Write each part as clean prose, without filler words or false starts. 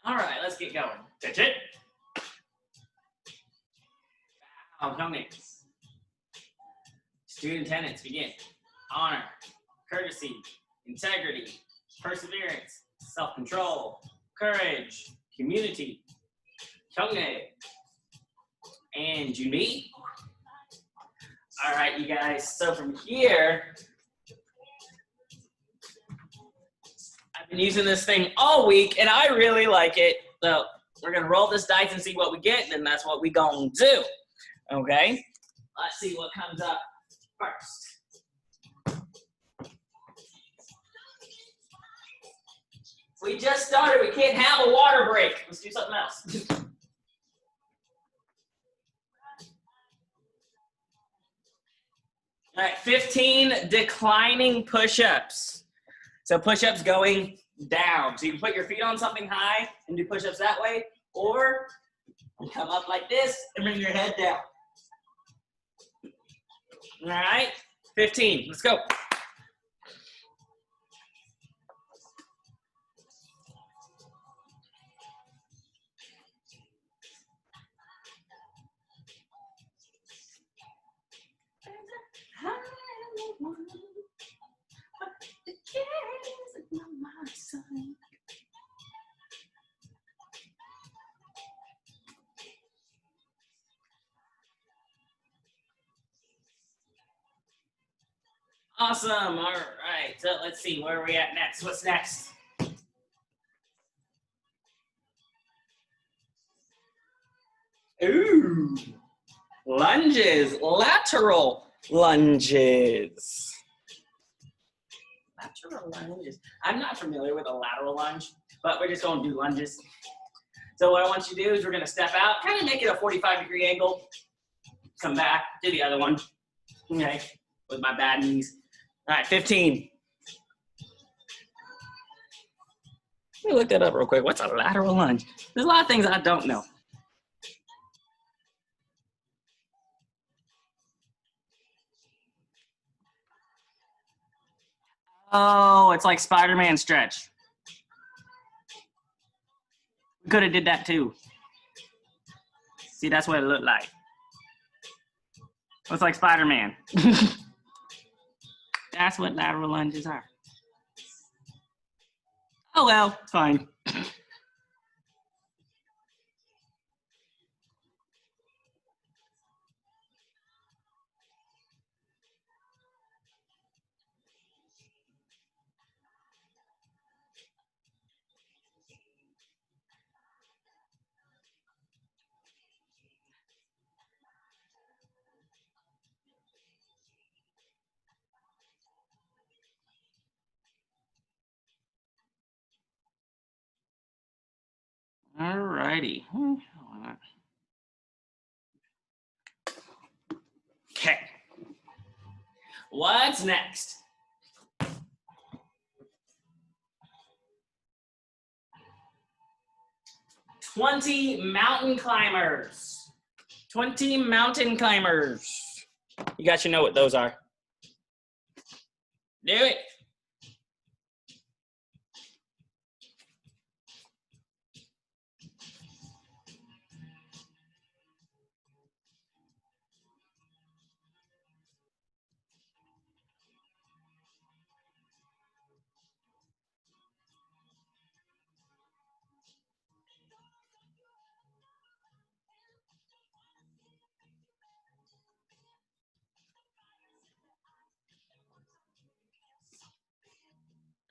All right, let's get going. Touch it. Bow, comments. Student tenets begin. Honor, courtesy, integrity, perseverance, self-control, courage, community, kyungnae, and junmi. All right, you guys. So from here, I've been using this thing all week, and I really like it. So we're gonna roll this dice and see what we get, and that's what we gonna do. Okay. Let's see what comes up first. We just started. We can't have a water break. Let's do something else. All right, 15 declining push-ups. So push-ups going down. So you can put your feet on something high and do push-ups that way, or you come up like this and bring your head down. All right, 15. Let's go. Awesome. All right. So let's see, where are we at next? What's next? Ooh. Lunges. Lateral lunges. Lateral lunges. I'm not familiar with a lateral lunge, but we're just going to do lunges. So what I want you to do is we're going to step out, kind of make it a 45-degree angle. Come back, do the other one. Okay. With my bad knees. All right, 15. Let me look that up real quick. What's a lateral lunge? There's a lot of things I don't know. Oh, it's like Spider-Man stretch. We could have did that too. See, that's what it looked like. Looks like Spider-Man. That's what lateral lunges are. Oh well, it's fine. All righty. Okay. What's next? "20 mountain climbers." 20 mountain climbers. You guys should know what those are. Do it.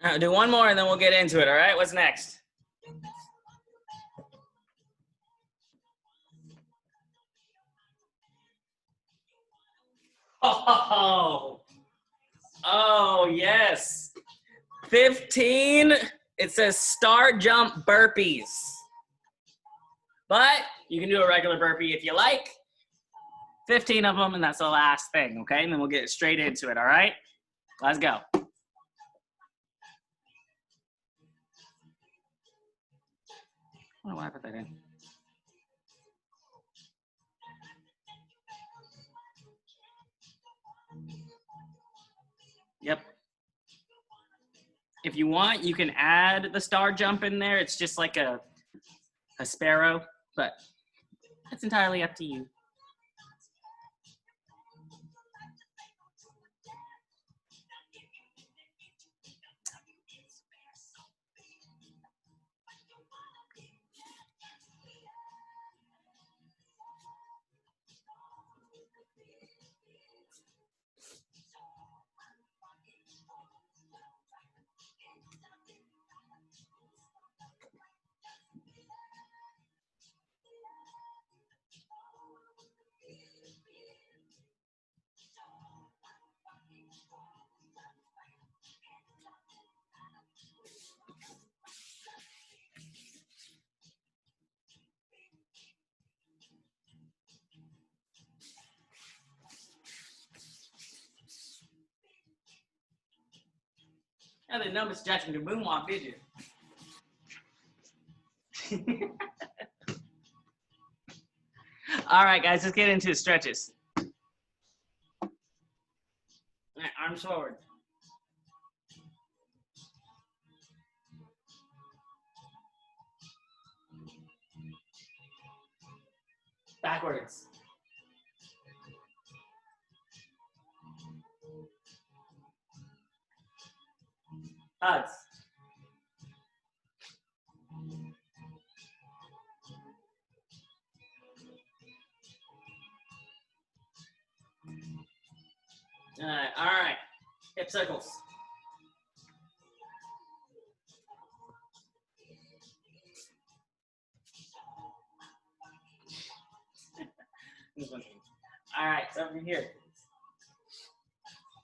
All right, do one more and then we'll get into it, all right? What's next? Oh, yes. 15, it says star jump burpees. But you can do a regular burpee if you like. 15 of them, and that's the last thing, okay? And then we'll get straight into it, all right? Let's go. I don't know why I put that in. Yep. If you want, you can add the star jump in there. It's just like a a sparrow, but it's entirely up to you. I didn't know Mr. Jackson could moonwalk, did you? All right, guys, let's get into the stretches. All right, arms forward. Backwards. Hugs. All right, hip circles. All right, so from here.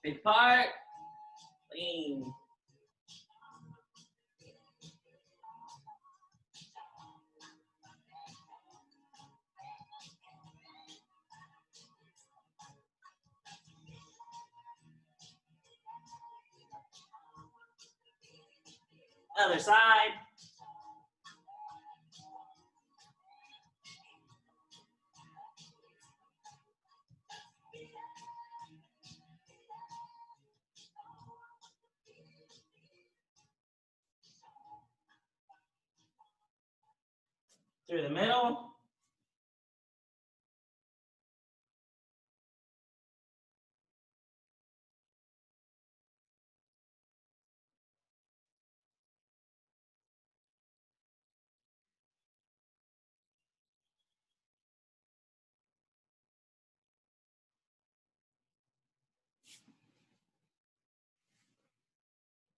Big part, lean. Other side. Through the middle.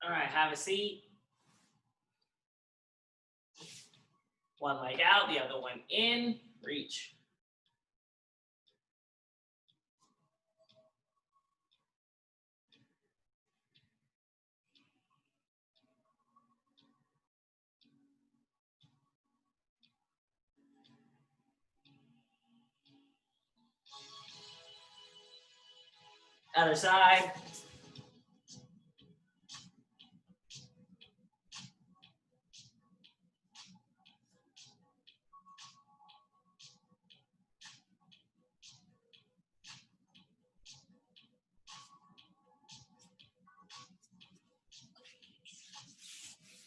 All right, have a seat. One leg out, the other one in, reach. Other side.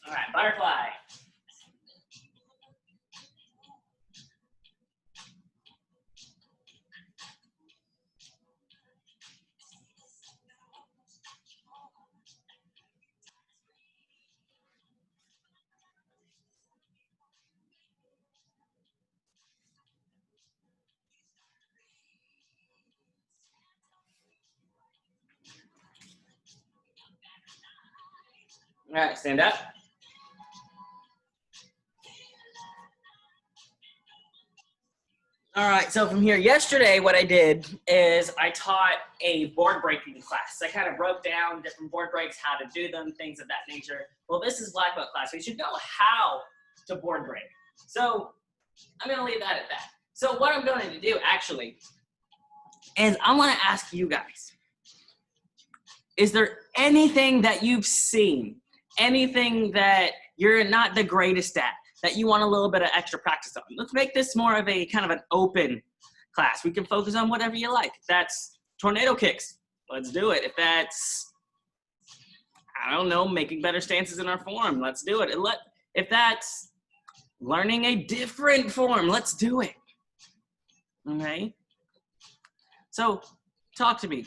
All right, butterfly. All right, stand up. All right, so from here, yesterday what I did is I taught a board breaking class. I kind of broke down different board breaks, how to do them, things of that nature. Well, this is black belt class, so you should know how to board break. So I'm gonna leave that at that. So what I'm going to do actually is I wanna ask you guys, is there anything that you've seen, anything that you're not the greatest at, that you want a little bit of extra practice on? Let's make this more of a kind of an open class. We can focus on whatever you like. If that's tornado kicks, let's do it. If that's, I don't know, making better stances in our form, let's do it. If that's learning a different form. Let's do it. Okay? So talk to me.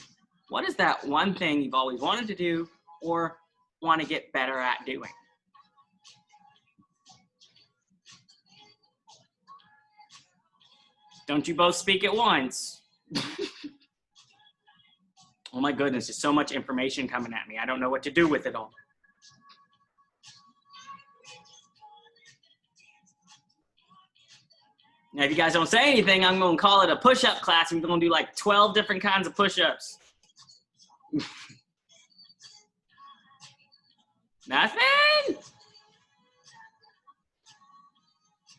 What is that one thing you've always wanted to do or want to get better at doing? Don't you both speak at once? Oh my goodness, there's so much information coming at me. I don't know what to do with it all. Now, if you guys don't say anything, I'm going to call it a push-up class. We're going to do like 12 different kinds of push-ups. Nothing?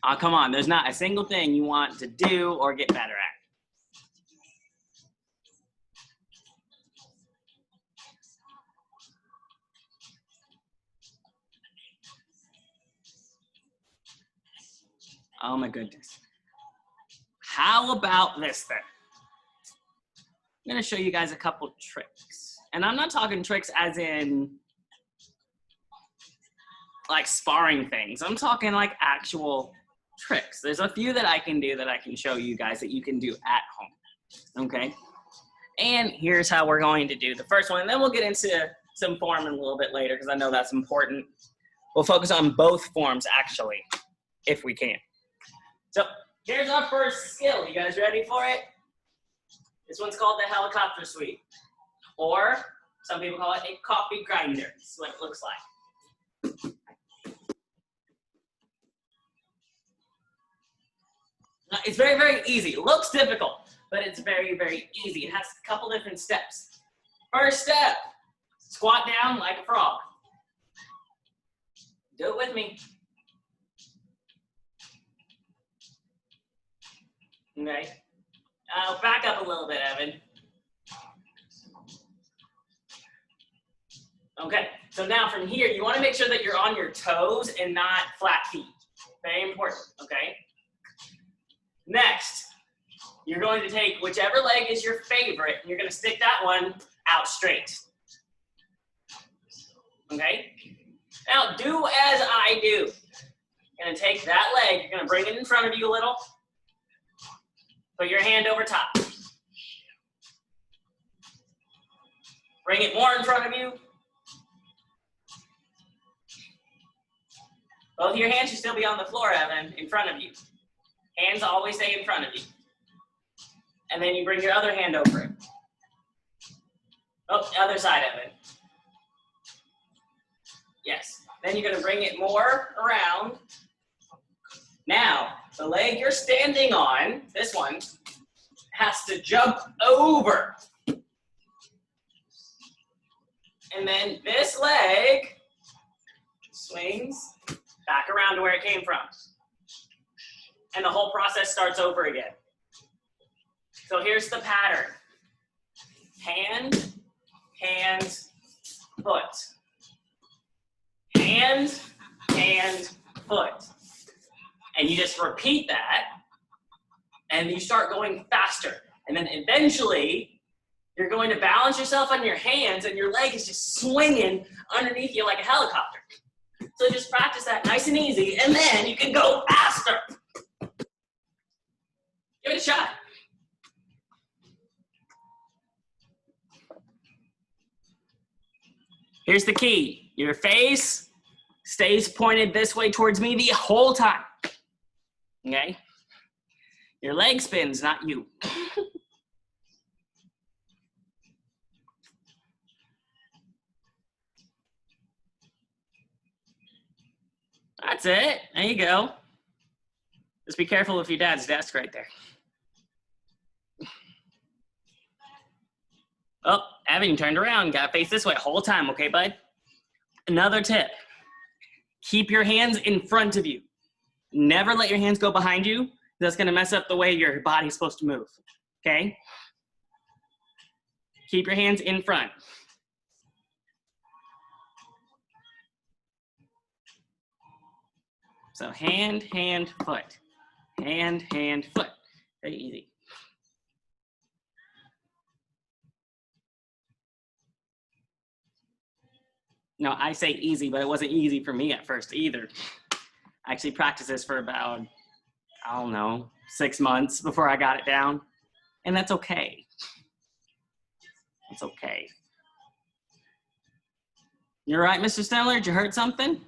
Oh, come on. There's not a single thing you want to do or get better at. Oh my goodness. How about this then? I'm going to show you guys a couple tricks. And I'm not talking tricks as in like sparring things. I'm talking like actual tricks. There's a few that I can do that I can show you guys that you can do at home. Okay? And here's how we're going to do the first one. And then we'll get into some form in a little bit later because I know that's important. We'll focus on both forms actually, if we can. So here's our first skill. You guys ready for it? This one's called the helicopter sweep. Or some people call it a coffee grinder. This is what it looks like. It's very, very easy. It looks difficult, but it's very, very easy. It has a couple different steps. First step, squat down like a frog. Do it with me. Okay. Back up a little bit, Evan. Okay, so now from here, you want to make sure that you're on your toes and not flat feet. Very important, okay? Next, you're going to take whichever leg is your favorite, and you're going to stick that one out straight. Okay? Now, do as I do. You're going to take that leg, you're going to bring it in front of you a little. Put your hand over top. Bring it more in front of you. Both of your hands should still be on the floor, Evan, in front of you. Hands always stay in front of you. And then you bring your other hand over it. Oh, the other side, Evan. Yes. Then you're going to bring it more around. Now, the leg you're standing on, this one, has to jump over. And then this leg swings back around to where it came from. And the whole process starts over again. So here's the pattern. Hand, hand, foot. Hand, hand, foot. And you just repeat that, and you start going faster. And then eventually, you're going to balance yourself on your hands, and your leg is just swinging underneath you like a helicopter. So just practice that nice and easy, and then you can go faster. Give it a shot. Here's the key. Your face stays pointed this way towards me the whole time. Okay? Your leg spins, not you. That's it. There you go. Just be careful with your dad's desk right there. Oh, Evan, you turned around. Gotta face this way the whole time, okay, bud? Another tip. Keep your hands in front of you. Never let your hands go behind you. That's gonna mess up the way your body's supposed to move, okay? Keep your hands in front. So hand, hand, foot. Hand, hand, foot. Very easy. No, I say easy, but it wasn't easy for me at first either. I actually practiced this for about, I don't know, 6 months before I got it down. And that's okay. That's okay. You're right, Mr. Stellar? Did you hurt something?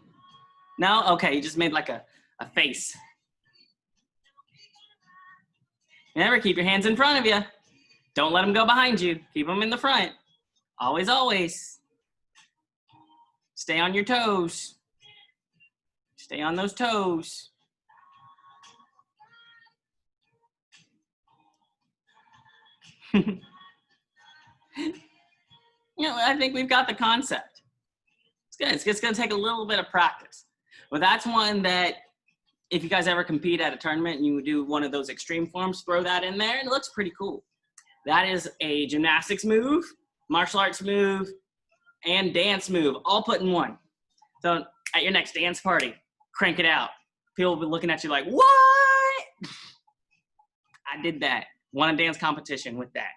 No? Okay, you just made like a face. Remember, keep your hands in front of you. Don't let them go behind you. Keep them in the front. Always, always. Stay on your toes. Stay on those toes. I think we've got the concept. It's good. It's just going to take a little bit of practice. But that's one that if you guys ever compete at a tournament and you do one of those extreme forms, throw that in there and it looks pretty cool. That is a gymnastics move, martial arts move, and dance move, all put in one. So at your next dance party, crank it out. People will be looking at you like, what? I did that. Won a dance competition with that.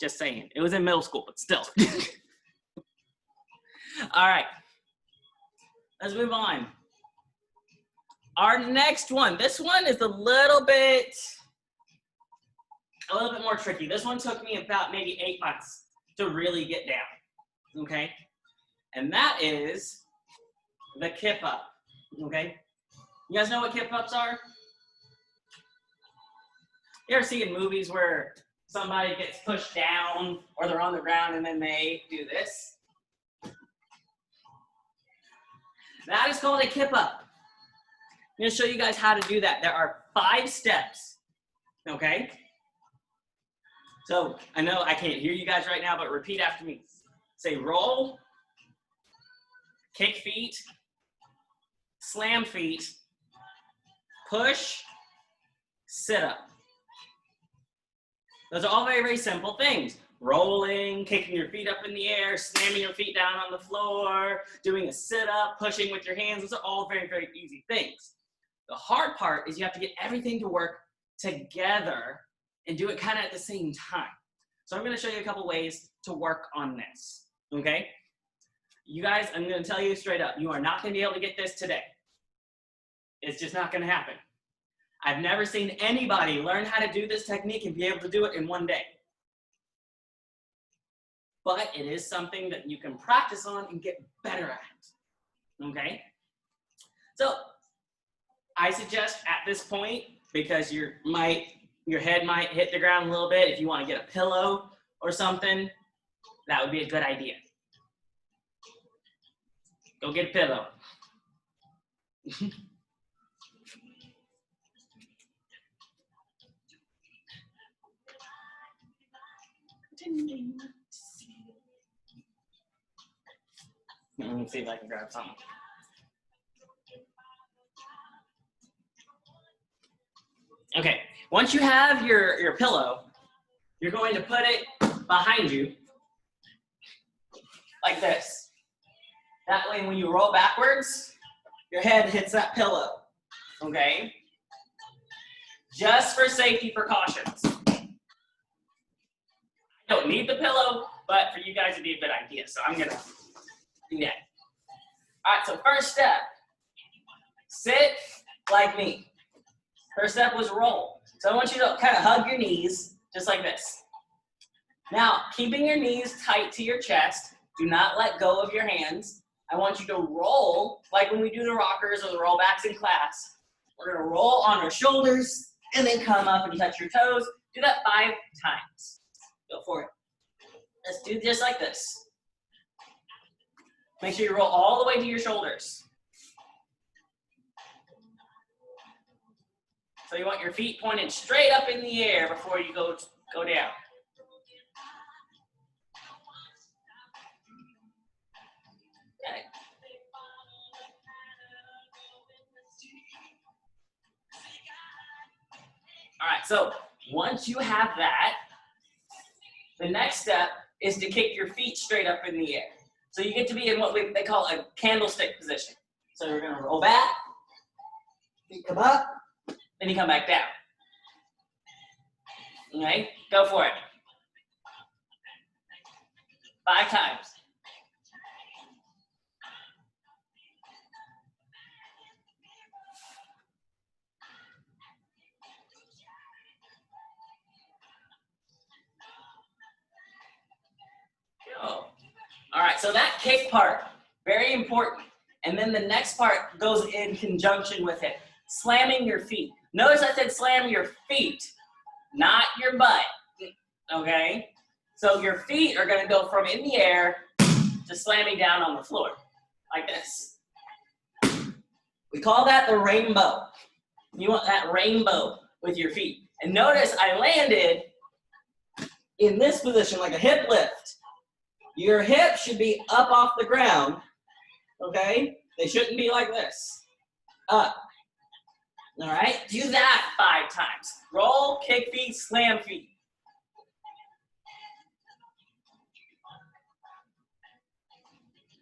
Just saying. It was in middle school, but still. All right. Let's move on. Our next one. This one is a little bit more tricky. This one took me about maybe 8 months to really get down. Okay? And that is the Kip Up. Okay? You guys know what Kip Ups are? You ever see in movies where somebody gets pushed down or they're on the ground and then they do this? That is called a Kip Up. I'm going to show you guys how to do that. There are 5 steps. Okay? So I know I can't hear you guys right now, but repeat after me. Say roll, kick feet, slam feet, push, sit up. Those are all very, very simple things. Rolling, kicking your feet up in the air, slamming your feet down on the floor, doing a sit-up, pushing with your hands. Those are all very, very easy things. The hard part is you have to get everything to work together and do it kind of at the same time. So I'm going to show you a couple ways to work on this, okay? You guys, I'm going to tell you straight up, you are not going to be able to get this today. It's just not going to happen. I've never seen anybody learn how to do this technique and be able to do it in one day. But it is something that you can practice on and get better at, okay? So I suggest at this point, because your head might hit the ground a little bit, if you want to get a pillow or something, that would be a good idea. Go get a pillow. Let me see if I can grab something. Okay, once you have your pillow, you're going to put it behind you like this. That way when you roll backwards, your head hits that pillow, okay? Just for safety precautions. I don't need the pillow, but for you guys it'd be a good idea, so I'm gonna do that. All right, so first step, sit like me. First step was roll. So I want you to kind of hug your knees, just like this. Now, keeping your knees tight to your chest, do not let go of your hands. I want you to roll, like when we do the rockers or the rollbacks in class. We're gonna roll on our shoulders and then come up and touch your toes. Do that 5 times. Go for it. Let's do just like this. Make sure you roll all the way to your shoulders. So you want your feet pointed straight up in the air before you go down. Okay. All right, so once you have that, the next step is to kick your feet straight up in the air. So you get to be in what they call a candlestick position. So you're gonna roll back, feet come up, then you come back down. Okay, go for it. 5 times. All right, so that kick part, very important. And then the next part goes in conjunction with it. Slamming your feet. Notice I said slam your feet, not your butt, okay? So your feet are gonna go from in the air to slamming down on the floor, like this. We call that the rainbow. You want that rainbow with your feet. And notice I landed in this position, like a hip lift. Your hips should be up off the ground, okay? They shouldn't be like this. Up. All right? Do that 5 times. Roll, kick feet, slam feet.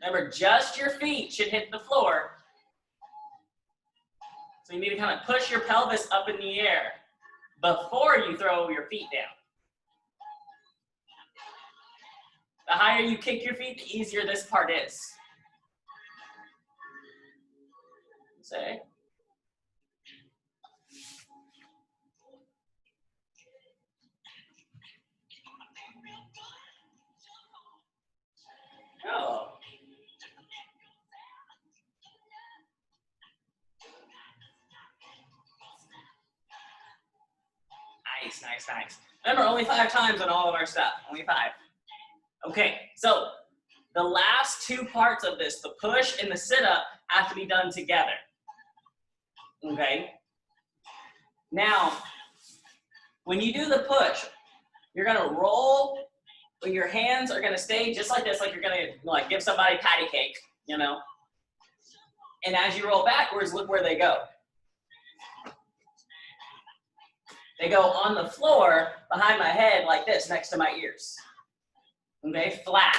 Remember, just your feet should hit the floor. So you need to kind of push your pelvis up in the air before you throw your feet down. The higher you kick your feet, the easier this part is. Say. Oh. Nice, nice, nice. Remember, only 5 times on all of our stuff. Only 5. Okay, so the last 2 parts of this, the push and the sit-up, have to be done together. Okay? Now, when you do the push, you're gonna roll, but your hands are gonna stay just like this, like you're gonna like give somebody patty cake, you know? And as you roll backwards, look where they go. They go on the floor behind my head like this, next to my ears. Okay, flat.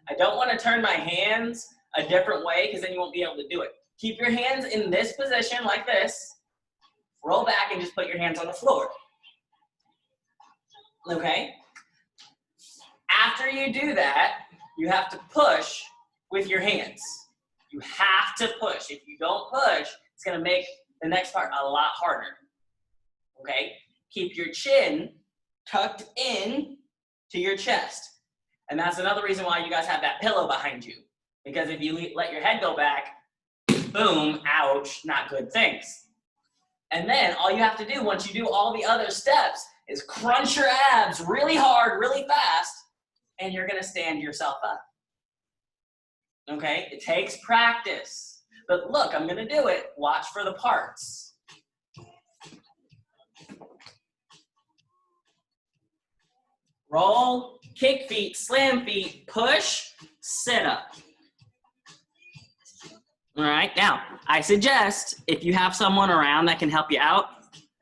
I don't want to turn my hands a different way because then you won't be able to do it. Keep your hands in this position like this. Roll back and just put your hands on the floor. Okay? After you do that, you have to push with your hands. You have to push. If you don't push, it's going to make the next part a lot harder. Okay? Keep your chin tucked in to your chest. And that's another reason why you guys have that pillow behind you. Because if you let your head go back, boom, ouch, not good things. And then all you have to do once you do all the other steps is crunch your abs really hard, really fast, and you're gonna stand yourself up. Okay, it takes practice. But look, I'm gonna do it. Watch for the parts. Roll, kick feet, slam feet, push, sit up. All right, now, I suggest if you have someone around that can help you out,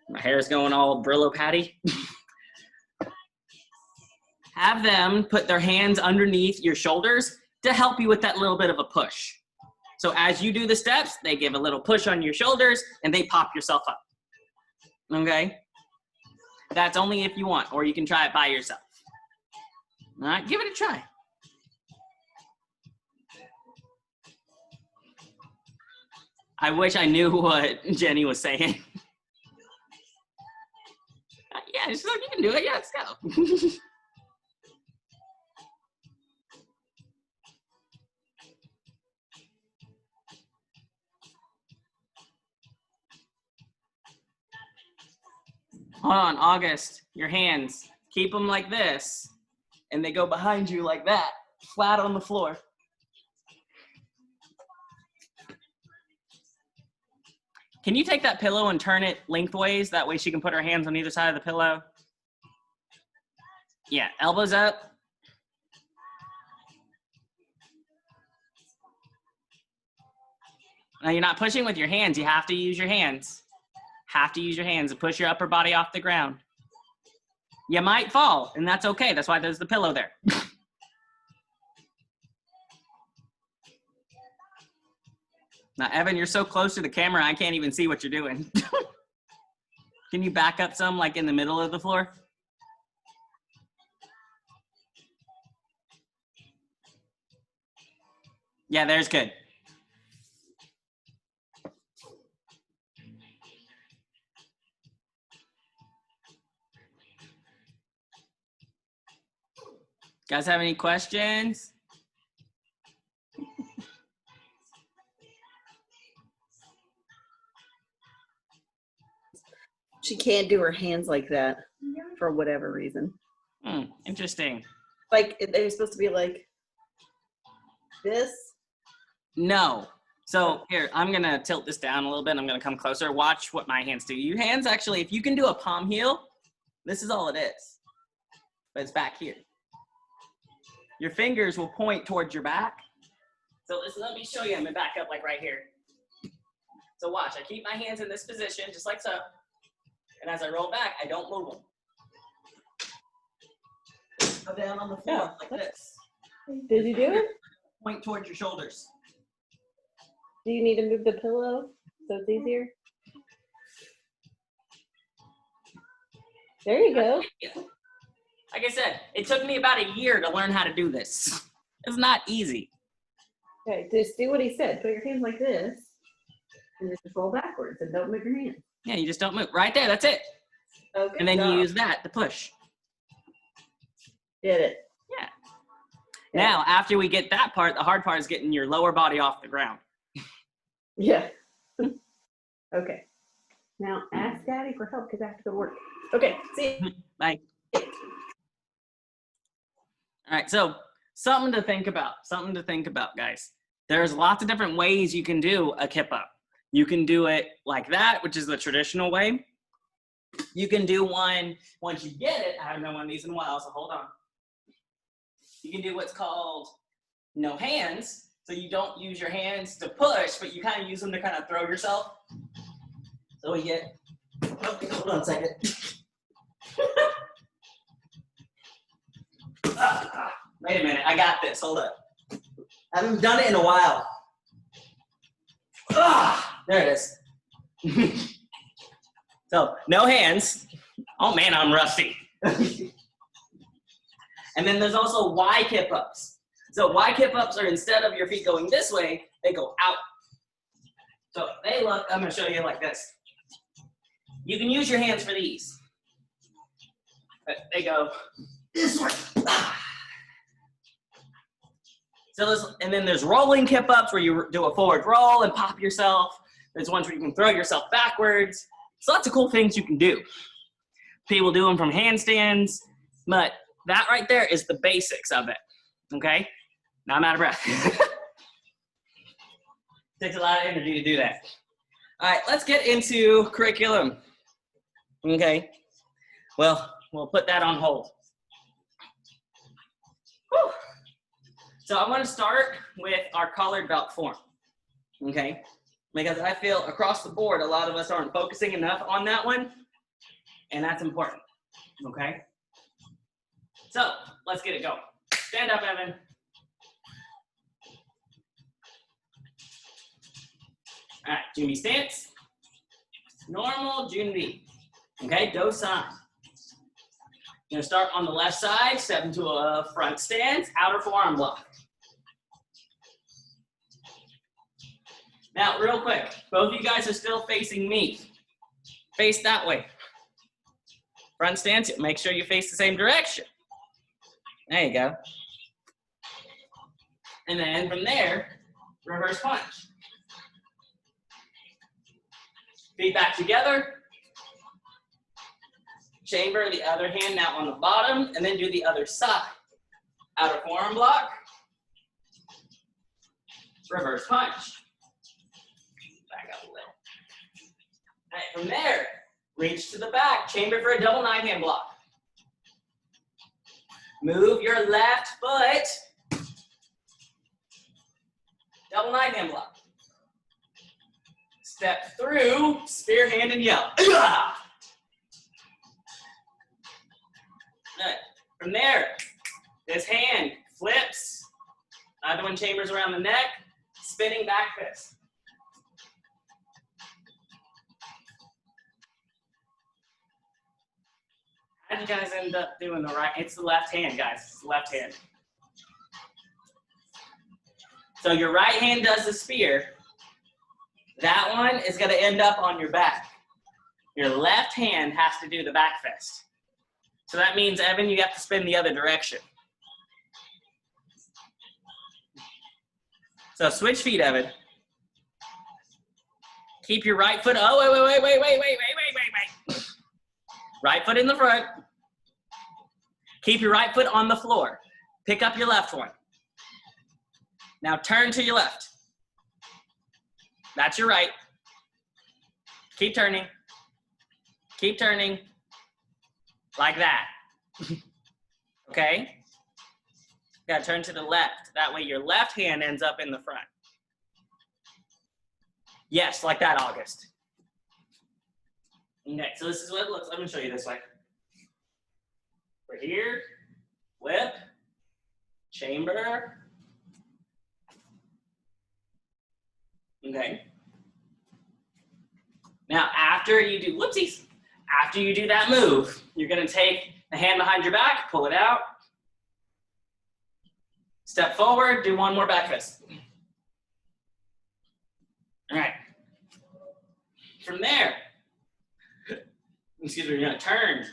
my hair is going all Brillo patty, have them put their hands underneath your shoulders to help you with that little bit of a push. So as you do the steps, they give a little push on your shoulders and they pop yourself up. Okay? That's only if you want, or you can try it by yourself. All right, give it a try. I wish I knew what Jenny was saying. Yeah, she's like, you can do it. Yeah, let's go. Hold on, August, your hands. Keep them like this, and they go behind you like that, flat on the floor. Can you take that pillow and turn it lengthways? That way she can put her hands on either side of the pillow. Yeah, elbows up. Now you're not pushing with your hands. You have to use your hands. Have to use your hands and push your upper body off the ground. You might fall, and that's okay. That's why there's the pillow there. Now, Evan, you're so close to the camera, I can't even see what you're doing. Can you back up some, like in the middle of the floor? Yeah, there's good. Guys have any questions? She can't do her hands like that for whatever reason. Interesting. Like, they're supposed to be like this? No. So here, I'm going to tilt this down a little bit. I'm going to come closer. Watch what my hands do. Your hands actually, if you can do a palm heel, this is all it is. But it's back here. Your fingers will point towards your back. So let me show you. I'm going to back up like right here. So watch. I keep my hands in this position, just like so. And as I roll back, I don't move them. Go down on the floor like this. Did you do it? Point towards your shoulders. Do you need to move the pillow so it's easier? There you go. Like I said, it took me about a year to learn how to do this. It's not easy. Okay, just do what he said. Put your hands like this and just roll backwards and don't move your hands. Yeah, you just don't move. Right there, that's it. Okay. And then you use that to push. Did it. Yeah. Now, after we get that part, the hard part is getting your lower body off the ground. Yeah. Okay. Now ask Daddy for help because I have to go work. Okay. See you. Bye. All right. So something to think about. Something to think about, guys. There's lots of different ways you can do a kip up. You can do it like that, which is the traditional way. You can do one, once you get it, I haven't done one of these in a while, so hold on. You can do what's called no hands. So you don't use your hands to push, but you kind of use them to kind of throw yourself. So we get, hold on a second. Wait a minute, I got this, hold up. I haven't done it in a while. There it is. So, no hands. Oh man, I'm rusty. And then there's also Y kip ups. So Y kip ups are instead of your feet going this way, they go out. So they look, I'm gonna show you like this. You can use your hands for these. But they go this way. So and then there's rolling kip ups where you do a forward roll and pop yourself. There's ones where you can throw yourself backwards. There's lots of cool things you can do. People do them from handstands, but that right there is the basics of it, okay? Now I'm out of breath. Takes a lot of energy to do that. All right, let's get into curriculum, okay? Well, we'll put that on hold. Whew. So I want to start with our collared belt form, okay? Because I feel across the board, a lot of us aren't focusing enough on that one, and that's important, okay? So let's get it going. Stand up, Evan. All right, Junie stance. Normal Junie. Okay, do sign. You're gonna start on the left side, step into a front stance, outer forearm block. Now, real quick, both of you guys are still facing me. Face that way. Front stance, make sure you face the same direction. There you go. And then from there, reverse punch. Feet back together. Chamber the other hand now on the bottom, and then do the other side. Outer forearm block. Reverse punch. Back up a little. All right, from there, reach to the back. Chamber for a double 9-hand block. Move your left foot. Double 9-hand block. Step through, spear hand and yell. All right. From there, this hand flips. Other one chambers around the neck. Spinning back fist. How did you guys end up doing the right? It's the left hand, guys. It's the left hand. So your right hand does the spear. That one is going to end up on your back. Your left hand has to do the back fist. So that means, Evan, you have to spin the other direction. So switch feet, Evan. Keep your right foot. Oh, wait. Right foot in the front. Keep your right foot on the floor. Pick up your left one. Now turn to your left. That's your right. Keep turning. Keep turning. Like that. Okay? You gotta turn to the left. That way your left hand ends up in the front. Yes, like that, August. Okay, so this is what it looks like. Let me show you this way. We're here, whip, chamber. Okay. Now, after you do, whoopsies, after you do that move, you're gonna take the hand behind your back, pull it out, step forward, do one more back fist. All right. From there, excuse me, you're gonna turn.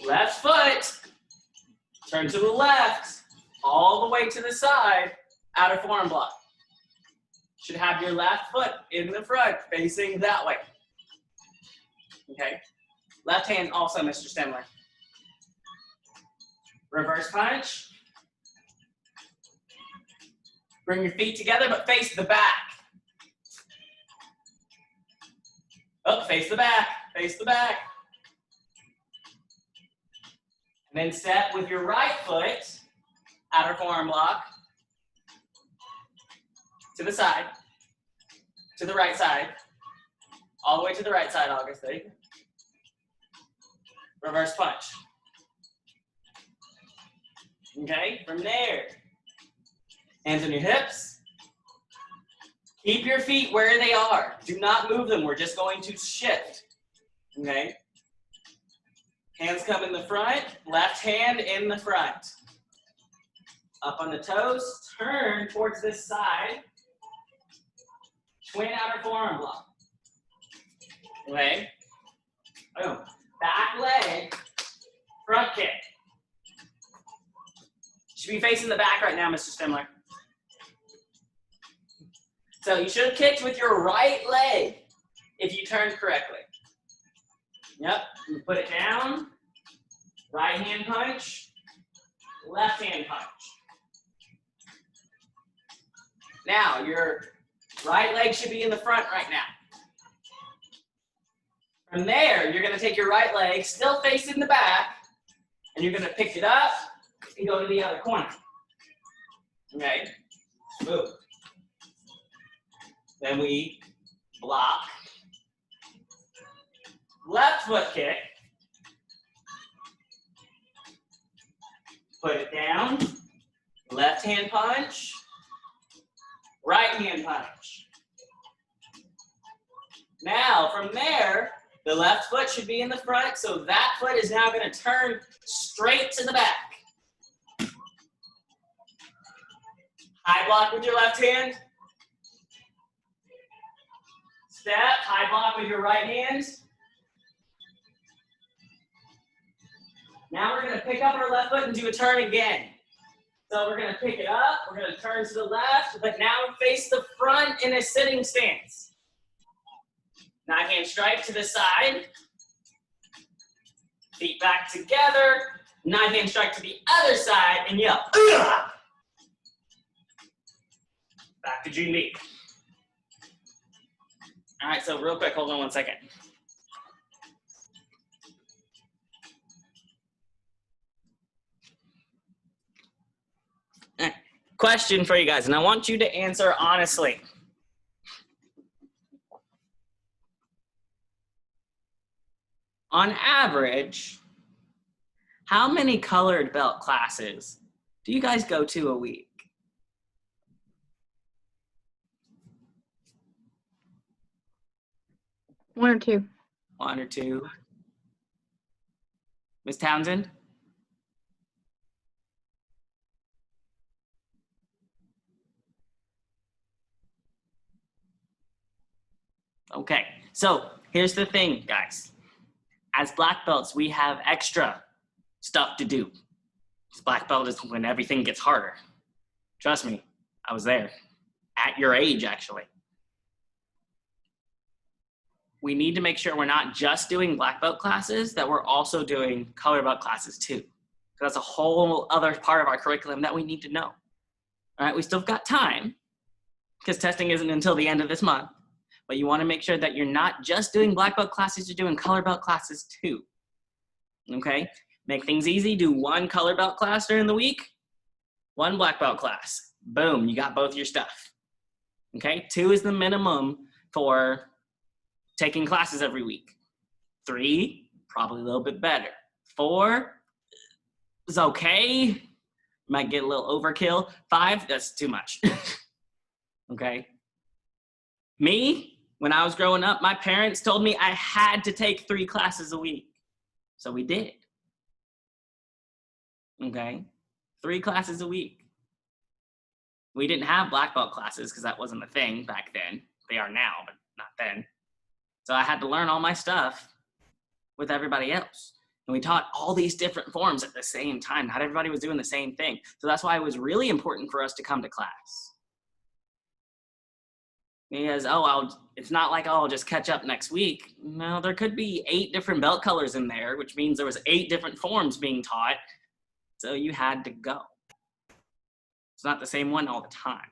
Left foot, turn to the left, all the way to the side, outer forearm block. Should have your left foot in the front, facing that way. Okay? Left hand also, Mr. Stemler. Reverse punch. Bring your feet together, but face the back. Oh, face the back, face the back. And then step with your right foot, outer forearm block, to the side, to the right side, all the way to the right side, August. There you go. Reverse punch. Okay, from there, hands on your hips. Keep your feet where they are. Do not move them. We're just going to shift. Okay? Hands come in the front, left hand in the front. Up on the toes, turn towards this side. Twin outer forearm block. Okay? Boom. Back leg, front kick. Should be facing the back right now, Mr. Stemler. So you should have kicked with your right leg if you turned correctly. Yep, you put it down, right hand punch, left hand punch. Now, your right leg should be in the front right now. From there, you're gonna take your right leg, still facing the back, and you're gonna pick it up and go to the other corner. Okay, move. Then we block. Left foot kick. Put it down. Left hand punch. Right hand punch. Now, from there, the left foot should be in the front, so that foot is now going to turn straight to the back. High block with your left hand. Step, high block with your right hand. Now we're going to pick up our left foot and do a turn again. So we're going to pick it up, we're going to turn to the left, but now face the front in a sitting stance. Now hand strike to the side. Feet back together. 9-hand strike to the other side and yell, "Ugh!" Back to June B. All right, so real quick, hold on 1 second. All right. Question for you guys, and I want you to answer honestly. On average, how many colored belt classes do you guys go to a week? One or two. 1 or 2. Ms. Townsend? Okay, so here's the thing, guys. As black belts, we have extra stuff to do. Black belt is when everything gets harder. Trust me, I was there. At your age, actually. we need to make sure we're not just doing black belt classes, that we're also doing color belt classes too. That's a whole other part of our curriculum that we need to know. All right, we still got time because testing isn't until the end of this month, but you want to make sure that you're not just doing black belt classes, you're doing color belt classes too. Okay, make things easy. Do one color belt class during the week, one black belt class. Boom, you got both your stuff. Okay, 2 is the minimum for taking classes every week. 3, probably a little bit better. 4 is okay. Might get a little overkill. 5, that's too much. Okay. Me, when I was growing up, my parents told me I had to take 3 classes a week. So we did. Okay. 3 classes a week. We didn't have black belt classes because that wasn't a thing back then. They are now, but not then. So I had to learn all my stuff with everybody else. And we taught all these different forms at the same time. Not everybody was doing the same thing. So that's why it was really important for us to come to class. Because, it's not like, I'll just catch up next week. No, there could be 8 different belt colors in there, which means there was 8 different forms being taught. So you had to go. It's not the same one all the time.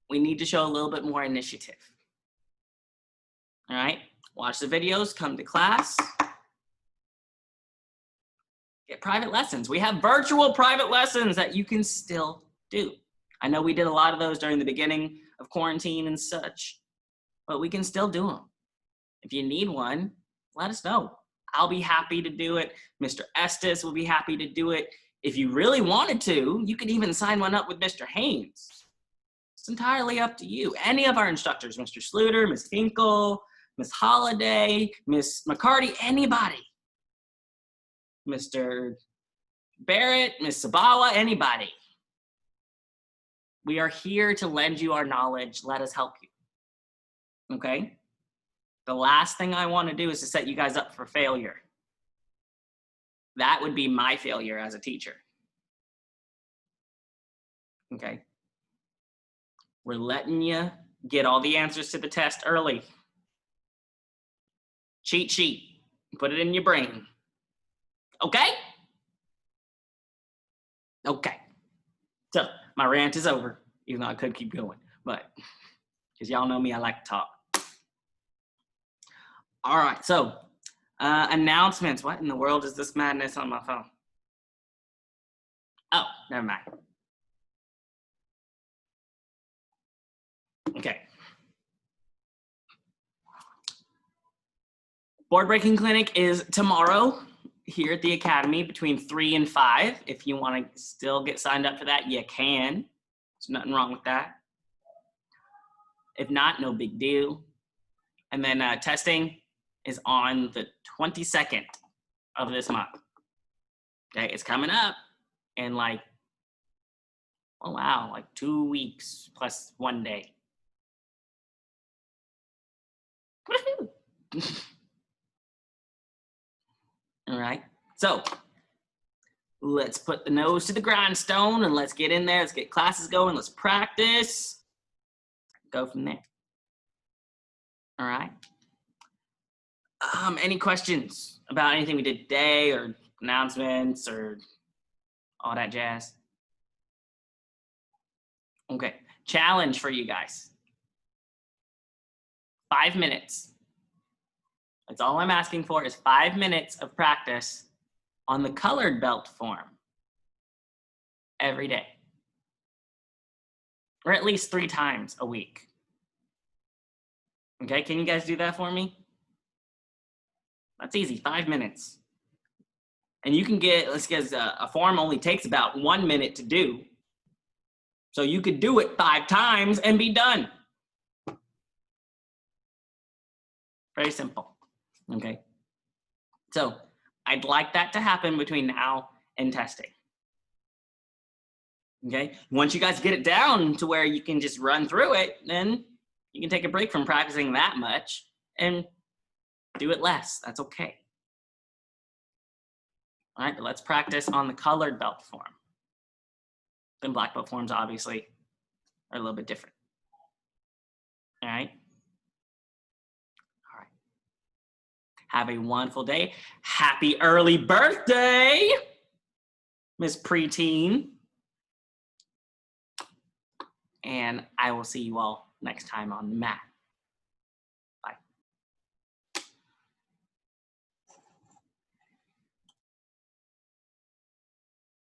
We need to show a little bit more initiative. All right, watch the videos, come to class. Get private lessons. We have virtual private lessons that you can still do. I know we did a lot of those during the beginning of quarantine and such, but we can still do them. If you need one, let us know. I'll be happy to do it. Mr. Estes will be happy to do it. If you really wanted to, you could even sign one up with Mr. Haynes. It's entirely up to you. Any of our instructors, Mr. Sluter, Ms. Finkel, Ms. Holliday, Ms. McCarty, anybody. Mr. Barrett, Ms. Sabawa, anybody. We are here to lend you our knowledge. Let us help you. Okay? The last thing I want to do is to set you guys up for failure. That would be my failure as a teacher. Okay? We're letting you get all the answers to the test early. Cheat sheet. Put it in your brain. Okay? Okay. So, my rant is over, even though I could keep going, but because y'all know me, I like to talk. All right, so announcements. What in the world is this madness on my phone? Oh, never mind. Okay. Board breaking clinic is tomorrow here at the Academy between 3 and 5. If you want to still get signed up for that, you can. There's nothing wrong with that. If not, no big deal. And then testing is on the 22nd of this month. Okay, it's coming up in like 2 weeks plus 1 day. Woohoo! All right, so let's put the nose to the grindstone and let's get in there. Let's get classes going. Let's practice. Go from there. All right. Any questions about anything we did today or announcements or all that jazz? Okay, challenge for you guys. 5 minutes. That's all I'm asking for is 5 minutes of practice on the colored belt form every day. Or at least 3 times a week. Okay, can you guys do that for me? That's easy, 5 minutes. And you can get, a form only takes about 1 minute to do. So you could do it 5 times and be done. Very simple, okay? So I'd like that to happen between now and testing. Okay, once you guys get it down to where you can just run through it, then you can take a break from practicing that much and do it less. That's okay. All right, but let's practice on the colored belt form. Then black belt forms obviously are a little bit different. All right, Have a wonderful day. Happy early birthday, Miss Preteen. And I will see you all next time on the mat.